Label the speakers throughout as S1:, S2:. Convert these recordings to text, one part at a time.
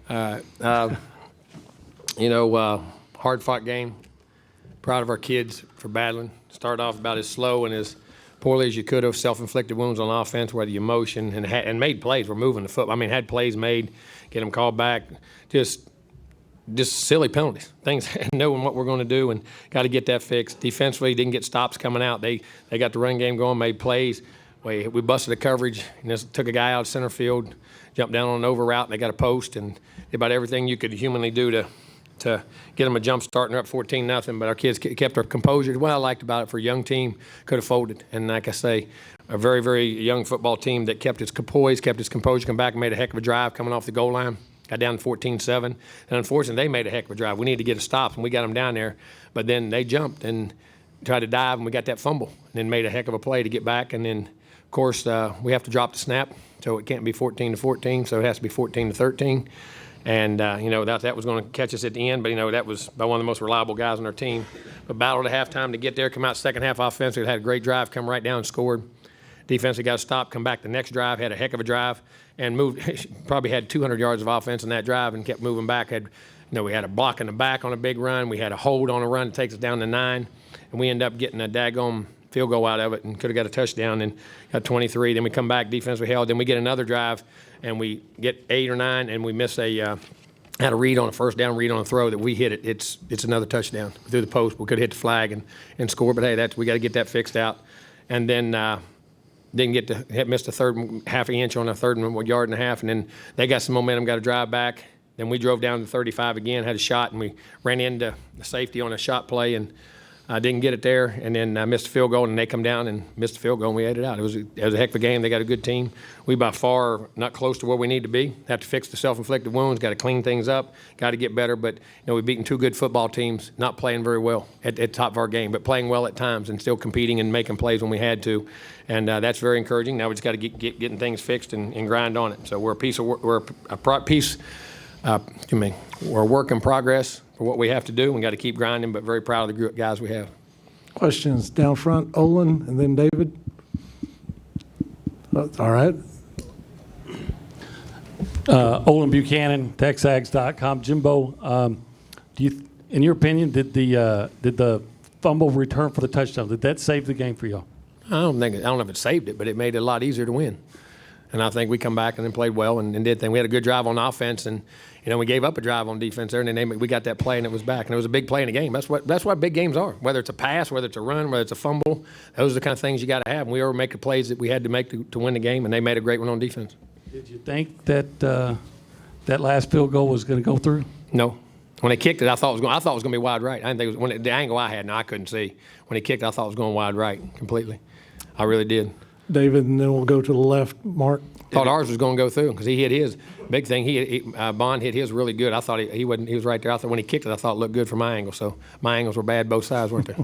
S1: Hard-fought game. Proud of our kids for battling. Started off about as slow and as poorly as you could have. Self-inflicted wounds on offense, whether you motion and made plays. We're moving the football. Had plays made, get them called back. Just silly penalties. Things knowing what we're going to do and got to get that fixed. Defensively, didn't get stops coming out. They got the run game going, made plays. We busted a coverage and just took a guy out of center field, jumped down on an over route, and they got a post and did about everything you could humanly do to get them a jump start, and they're up 14-0. But our kids kept their composure. What I liked about it for a young team, could have folded. And like I say, a very, very young football team that kept its poise, kept its composure, come back and made a heck of a drive coming off the goal line. Got down to 14-7. And unfortunately, they made a heck of a drive. We needed to get a stop, and we got them down there. But then they jumped and tried to dive, and we got that fumble, and then made a heck of a play to get back. And then, of course, we have to drop the snap, so it can't be 14-14, so it has to be 14-13. And, that was going to catch us at the end, but, that was by one of the most reliable guys on our team. But battled at halftime to get there, come out second half offensively, had a great drive, come right down and scored. Defensively got a stop, come back the next drive, had a heck of a drive, and moved. Probably had 200 yards of offense in that drive and kept moving back. We had a block in the back on a big run. We had a hold on a run that takes us down to 9, and we end up getting a daggone field goal out of it and could have got a touchdown and got 23. Then we come back, defense we held. Then we get another drive, and we get 8 or 9, and we miss had a read on a first down read on a throw that we hit it. It's another touchdown through the post. We could have hit the flag and score, but hey, we got to get that fixed out. And then missed a third half an inch on a third and yard and a half, and then they got some momentum, got a drive back. Then we drove down to 35 again, had a shot, and we ran into the safety on a shot play and didn't get it there, and then missed a field goal, and they come down and missed a field goal, and we ate it out. It was a heck of a game. They got a good team. We by far are not close to where we need to be. Have to fix the self-inflicted wounds, got to clean things up, got to get better. But we've beaten 2 good football teams, not playing very well at the top of our game, but playing well at times and still competing and making plays when we had to. And that's very encouraging. Now we just got to get getting things fixed and grind on it. So we're a work in progress for what we have to do. We got to keep grinding, but very proud of the guys we have.
S2: Questions down front, Olin, and then David. All right.
S3: Olin Buchanan, TexAgs.com. Jimbo, in your opinion, did the fumble return for the touchdown, did that save the game for you?
S1: I don't know if it saved it, but it made it a lot easier to win. And I think we come back and then played well and did things. We had a good drive on offense, and we gave up a drive on defense there, and then we got that play, and it was back. And it was a big play in the game. That's what big games are. Whether it's a pass, whether it's a run, whether it's a fumble, those are the kind of things you got to have. And we were making plays that we had to make to win the game, and they made a great one on defense.
S3: Did you think that that last field goal was going to go through?
S1: No. When they kicked it, I thought it was going to be wide right. I didn't think it was the angle I had. No, I couldn't see. When he kicked it, I thought it was going wide right completely. I really did.
S2: David, and then we'll go to the left. Mark.
S1: Thought ours was going to go through because he hit his big thing. Bond hit his really good. I thought he wasn't. He was right there. I thought when he kicked it, I thought it looked good from my angle. So my angles were bad both sides, weren't they?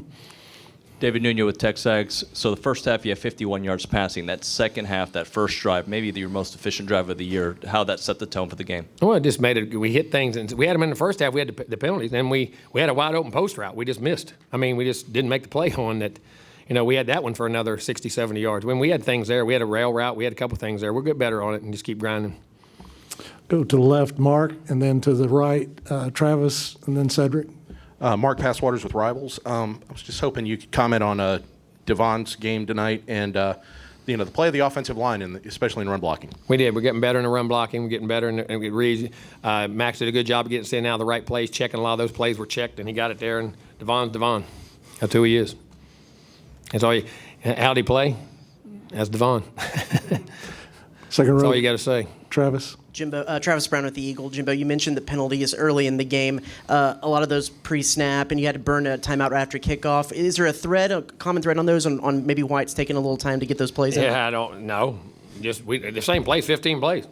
S4: David Nuno with TexAgs. So the first half, you have 51 yards passing. That second half, that first drive, maybe your most efficient drive of the year. How that set the tone for the game?
S1: Well, it just made it. We hit things, and we had them in the first half. We had the penalties, and we had a wide open post route. We just missed. We just didn't make the play on that. We had that one for another 60, 70 yards. When we had things there, we had a rail route. We had a couple things there. We'll get better on it and just keep grinding.
S2: Go to the left, Mark, and then to the right, Travis, and then Cedric.
S5: Mark Passwaters with Rivals. I was just hoping you could comment on Devon's game tonight and the play of the offensive line, especially in run blocking.
S1: We did. We're getting better in the run blocking. We're getting better in the reads. Max did a good job of getting sitting out of the right place, checking a lot of those plays were checked, and he got it there. And Devon's Devon. That's who he is. That's all. How'd he play? That's Devon.
S2: Second row.
S1: That's all you got to say.
S2: Travis.
S6: Jimbo, Travis Brown with the Eagle. Jimbo, you mentioned the penalties early in the game. A lot of those pre-snap, and you had to burn a timeout after kickoff. Is there a common thread on those, on maybe why it's taking a little time to get those plays in?
S1: Yeah, I don't know. Just the same plays, 15 plays.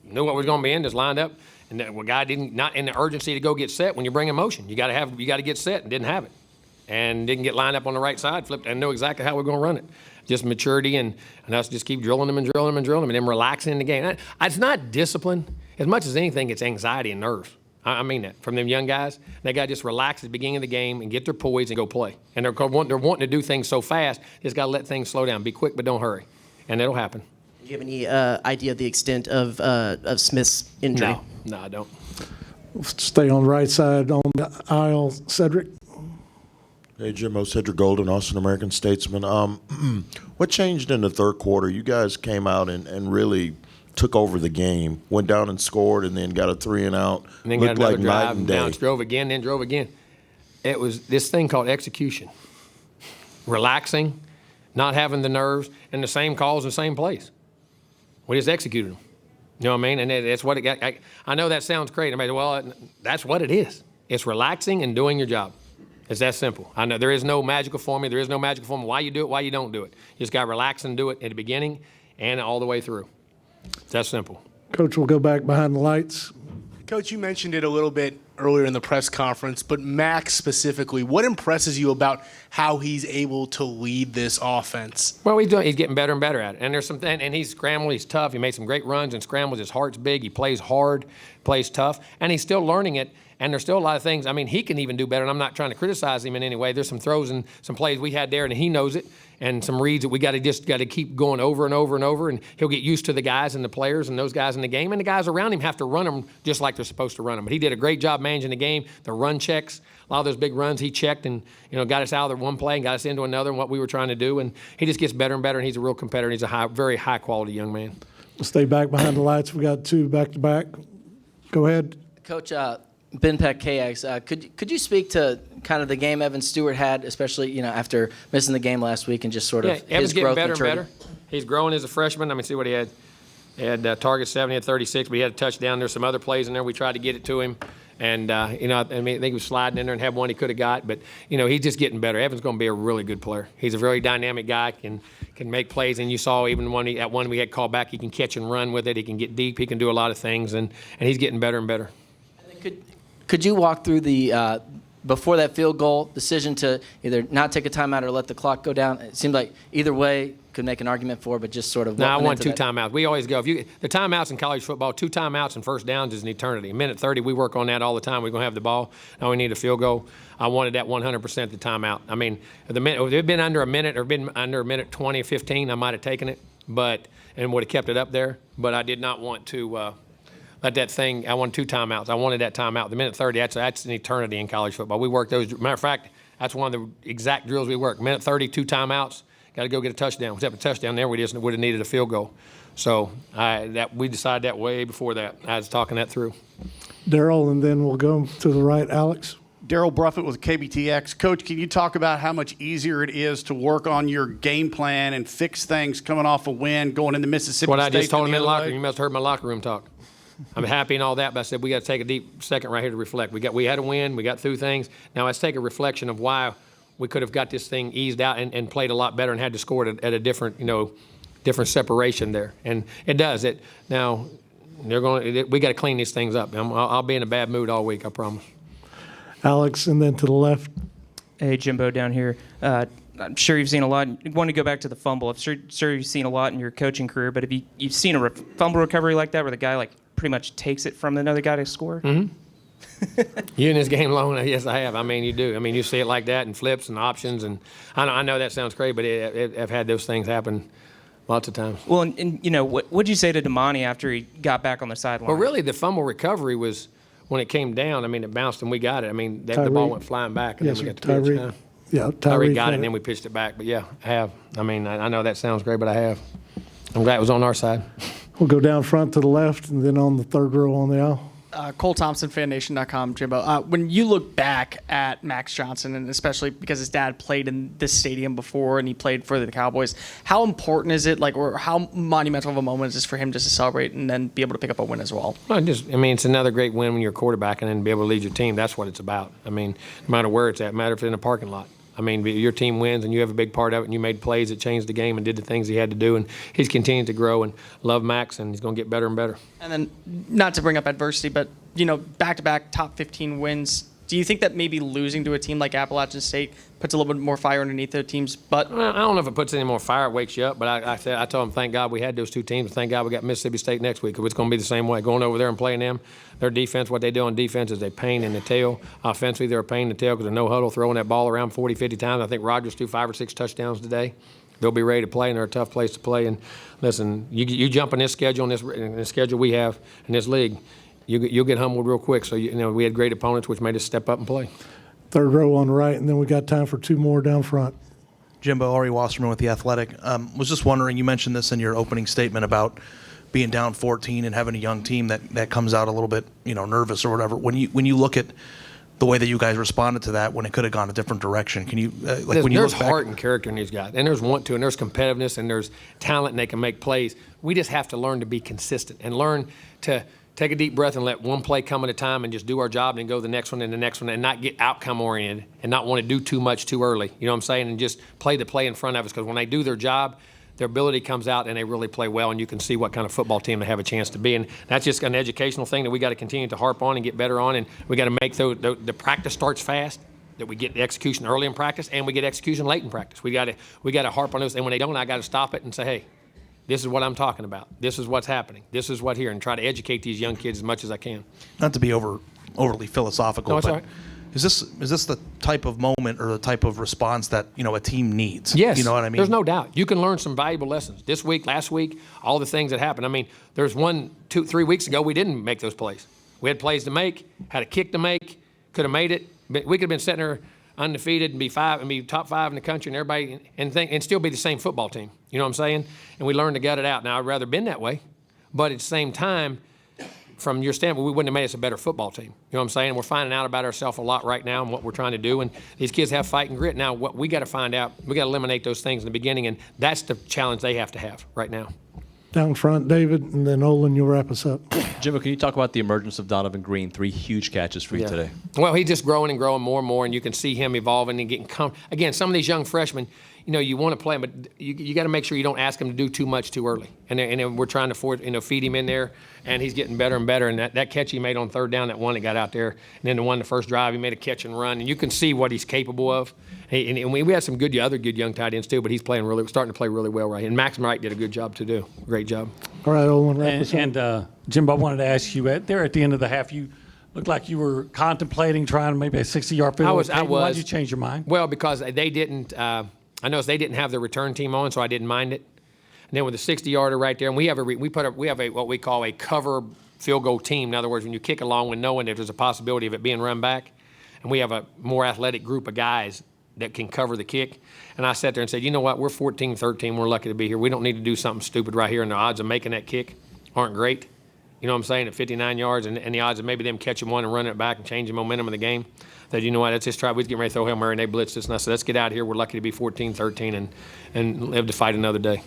S1: Knew what was going to be in, just lined up. And the guy not in the urgency to go get set when you bring in motion. You got to get set, and didn't have it. And didn't get lined up on the right side, flipped, and knew exactly how we're going to run it. Just maturity and us just keep drilling them and then relaxing in the game. It's not discipline. As much as anything, it's anxiety and nerves. I mean that. From them young guys, they got to just relax at the beginning of the game and get their poise and go play. And they're wanting to do things so fast, just got to let things slow down. Be quick, but don't hurry. And it'll happen.
S6: Do you have any idea of the extent of Smith's injury?
S1: No, I don't.
S2: Stay on the right side on the aisle. Cedric?
S7: Hey, Jimbo, Cedric Golden, Austin American Statesman. What changed in the third quarter? You guys came out and really took over the game, went down and scored, and then got a 3-and-out.
S1: And then
S7: Looked
S1: got another
S7: like
S1: drive,
S7: night and
S1: down,
S7: day.
S1: drove again, then drove again. It was this thing called execution. Relaxing, not having the nerves, and the same calls in the same place. We just executed them. You know what I mean? And that's what it got. I know that sounds crazy. I mean, well, that's what it is. It's relaxing and doing your job. It's that simple. I know there is no magical formula. There is no magical formula. Why you do it, why you don't do it. You just got to relax and do it at the beginning and all the way through. It's that simple.
S2: Coach will go back behind the lights.
S8: Coach, you mentioned it a little bit earlier in the press conference, but Max specifically, what impresses you about how he's able to lead this offense?
S1: Well, he's getting better and better at it. And there's some, and he's scrambled. He's tough. He made some great runs and scrambles. His heart's big. He plays hard, plays tough, and he's still learning it. And there's still a lot of things. I mean, he can even do better. And I'm not trying to criticize him in any way. There's some throws and some plays we had there, and he knows it. And some reads that we got to keep going over and over and over. And he'll get used to the guys and the players and those guys in the game. And the guys around him have to run them just like they're supposed to run them. But he did a great job managing the game. The run checks, a lot of those big runs he checked and got us out of one play and got us into another and what we were trying to do. And he just gets better and better. And he's a real competitor. He's a very high quality young man.
S2: Stay back behind the lights. We got two back to back. Go ahead.
S9: Coach, Ben Peck, KX, could you speak to kind of the game Evan Stewart had, especially after missing the game last week and just sort of
S1: Evan's
S9: his
S1: getting
S9: growth
S1: better
S9: and
S1: and
S9: maturity?
S1: better. He's growing as a freshman. I mean, see what he had. He had target 70 at 36, but he had a touchdown. There's some other plays in there. We tried to get it to him. And, I think he was sliding in there and had one he could have got. But, he's just getting better. Evan's going to be a really good player. He's a very dynamic guy, can make plays. And you saw even at one we had called back, he can catch and run with it. He can get deep. He can do a lot of things. And he's getting better and better.
S9: Could you walk through the before that field goal decision to either not take a timeout or let the clock go down? It seemed like either way could make an argument for, but just sort of.
S1: No, I want two timeouts. We always go. The timeouts in college football, 2 timeouts and first downs is an eternity. Minute 30, we work on that all the time. We're gonna have the ball. Now we need a field goal. I wanted that 100% the timeout. I mean, if it had been under a minute or been under a minute 20 or 15, I might have taken it, and would have kept it up there. But I did not want to. Let that thing, I wanted 2 timeouts. I wanted that timeout. The minute 30, that's an eternity in college football. We work those. Matter of fact, that's one of the exact drills we work. Minute 30, 2 timeouts. Got to go get a touchdown. Except a touchdown there, we just would have needed a field goal. So we decided that way before that. I was talking that through.
S2: Daryl, and then we'll go to the right. Alex.
S10: Daryl Bruffett with KBTX. Coach, can you talk about how much easier it is to work on your game plan and fix things coming off a win, going into Mississippi
S1: What
S10: State?
S1: I just told him in the locker room.
S10: way?
S1: You must have heard my locker room talk. I'm happy and all that, but I said we got to take a deep second right here to reflect. We had a win. We got through things. Now let's take a reflection of why we could have got this thing eased out and played a lot better and had to score it at a different, different separation there. And it does it. Now we got to clean these things up. I'll be in a bad mood all week. I promise.
S2: Alex, and then to the left.
S11: Hey, Jimbo down here. I'm sure you've seen a lot. I want to go back to the fumble. I'm sure you've seen a lot in your coaching career, but have you've seen a fumble recovery like that where the guy pretty much takes it from another guy to score?
S1: Mm-hmm. You in this game alone? Yes, I have. I mean, you do. I mean, you see it like that and flips and options. And I know that sounds crazy, but I've had those things happen lots of times.
S11: Well, and what'd you say to Damani after he got back on the sideline?
S1: Well, really, the fumble recovery was when it came down. I mean, it bounced and we got it. I mean, the ball went flying back and
S2: Yes,
S1: then we got the
S2: Tyreek.
S1: pitch.
S2: Yeah,
S1: Tyreek got it and then we pitched it back. But yeah, I have. I mean, I know that sounds great, but I have. I'm glad it was on our side.
S2: We'll go down front to the left, and then on the third row on the aisle.
S12: Cole Thompson, FanNation.com, Jimbo. When you look back at Max Johnson, and especially because his dad played in this stadium before and he played for the Cowboys, how important is it, or how monumental of a moment is this for him just to celebrate and then be able to pick up a win as well?
S1: Well, it's another great win when you're a quarterback and then be able to lead your team. That's what it's about. I mean, no matter where it's at, no matter if it's in a parking lot. I mean, your team wins and you have a big part of it and you made plays that changed the game and did the things he had to do. And he's continued to grow and love Max and he's going to get better and better.
S12: And then, not to bring up adversity, but, back-to-back top 15 wins, do you think that maybe losing to a team like Appalachian State puts a little bit more fire underneath their team's butt?
S1: Well, I don't know if it puts any more fire, it wakes you up. But I told him, thank God we had those two teams. Thank God we got Mississippi State next week. It's going to be the same way. Going over there and playing them, their defense, what they do on defense is a pain in the tail. Offensively, they're a pain in the tail because they're no huddle, throwing that ball around 40, 50 times. I think Rogers threw 5 or 6 touchdowns today. They'll be ready to play, and they're a tough place to play. And listen, you jump in this schedule, in this schedule we have in this league, you'll get humbled real quick. So we had great opponents, which made us step up and play.
S2: Third row on the right, and then we got time for two more down front.
S13: Jimbo, Ari Wasserman with The Athletic. Was just wondering, you mentioned this in your opening statement about being down 14 and having a young team that comes out a little bit, nervous or whatever. When you look at the way that you guys responded to that when it could have gone a different direction, can you when you
S1: there's
S13: look back?
S1: heart and character in these guys, and there's want to, and there's competitiveness, and there's talent, and they can make plays. We just have to learn to be consistent and learn to take a deep breath and let one play come at a time and just do our job and then go to the next one and the next one and not get outcome oriented and not want to do too much too early. You know what I'm saying? And just play the play in front of us, because when they do their job, their ability comes out and they really play well, and you can see what kind of football team they have a chance to be. And that's just an educational thing that we got to continue to harp on and get better on. And we got to make the practice starts fast, that we get the execution early in practice and we get execution late in practice. We got to harp on those. And when they don't, I got to stop it and say, hey, this is what I'm talking about. This is what's happening. This is what here, and try to educate these young kids as much as I can.
S13: Not to be overly philosophical,
S1: No, it's
S13: but
S1: all right.
S13: is this the type of moment or the type of response that a team needs?
S1: Yes.
S13: You know what I mean?
S1: There's no doubt. You can learn some valuable lessons. This week, last week, all the things that happened. I mean, there's 1, 2, 3 weeks ago we didn't make those plays. We had plays to make, had a kick to make, could have made it. But we could have been sitting there undefeated and be top 5 in the country and everybody and still be the same football team. You know what I'm saying? And we learned to gut it out. Now, I'd rather been that way, but at the same time, from your standpoint, we wouldn't have made us a better football team. You know what I'm saying? And we're finding out about ourselves a lot right now and what we're trying to do. And these kids have fight and grit. Now, what we got to find out, we got to eliminate those things in the beginning, and that's the challenge they have to have right now.
S2: Down front, David, and then Olin, you'll wrap us up.
S4: Jimbo, can you talk about the emergence of Donovan Green? 3 huge catches for you today.
S1: Well, he's just growing and growing more and more, and you can see him evolving and getting again, some of these young freshmen, you want to play them, but you got to make sure you don't ask them to do too much too early. And then we're trying to feed him in there, and he's getting better and better. And that catch he made on third down, that one that got out there, and then the one the first drive, he made a catch and run, and you can see what he's capable of. And we had some other good young tight ends too, but he's starting to play really well right. And Max Wright did a good job to do. Great job.
S2: All right, Olin, wrap us up.
S3: And Jimbo, I wanted to ask you, at the end of the half, you looked like you were contemplating trying maybe a 60-yard field goal.
S1: I was.
S3: Why did you change your mind?
S1: Well, because they didn't. I noticed they didn't have their return team on, so I didn't mind it. And then with the 60-yarder right there, and we have what we call a cover field goal team. In other words, when you kick along with knowing that there's a possibility of it being run back, and we have a more athletic group of guys that can cover the kick. And I sat there and said, you know what, we're 14-13, we're lucky to be here. We don't need to do something stupid right here, and the odds of making that kick aren't great. You know what I'm saying, at 59 yards, and the odds of maybe them catching one and running it back and changing momentum of the game. That, you know what, let's just try. We was getting ready to throw Hail Mary, and they blitzed us. And I said, let's get out of here. We're lucky to be 14-13 and live to fight another day.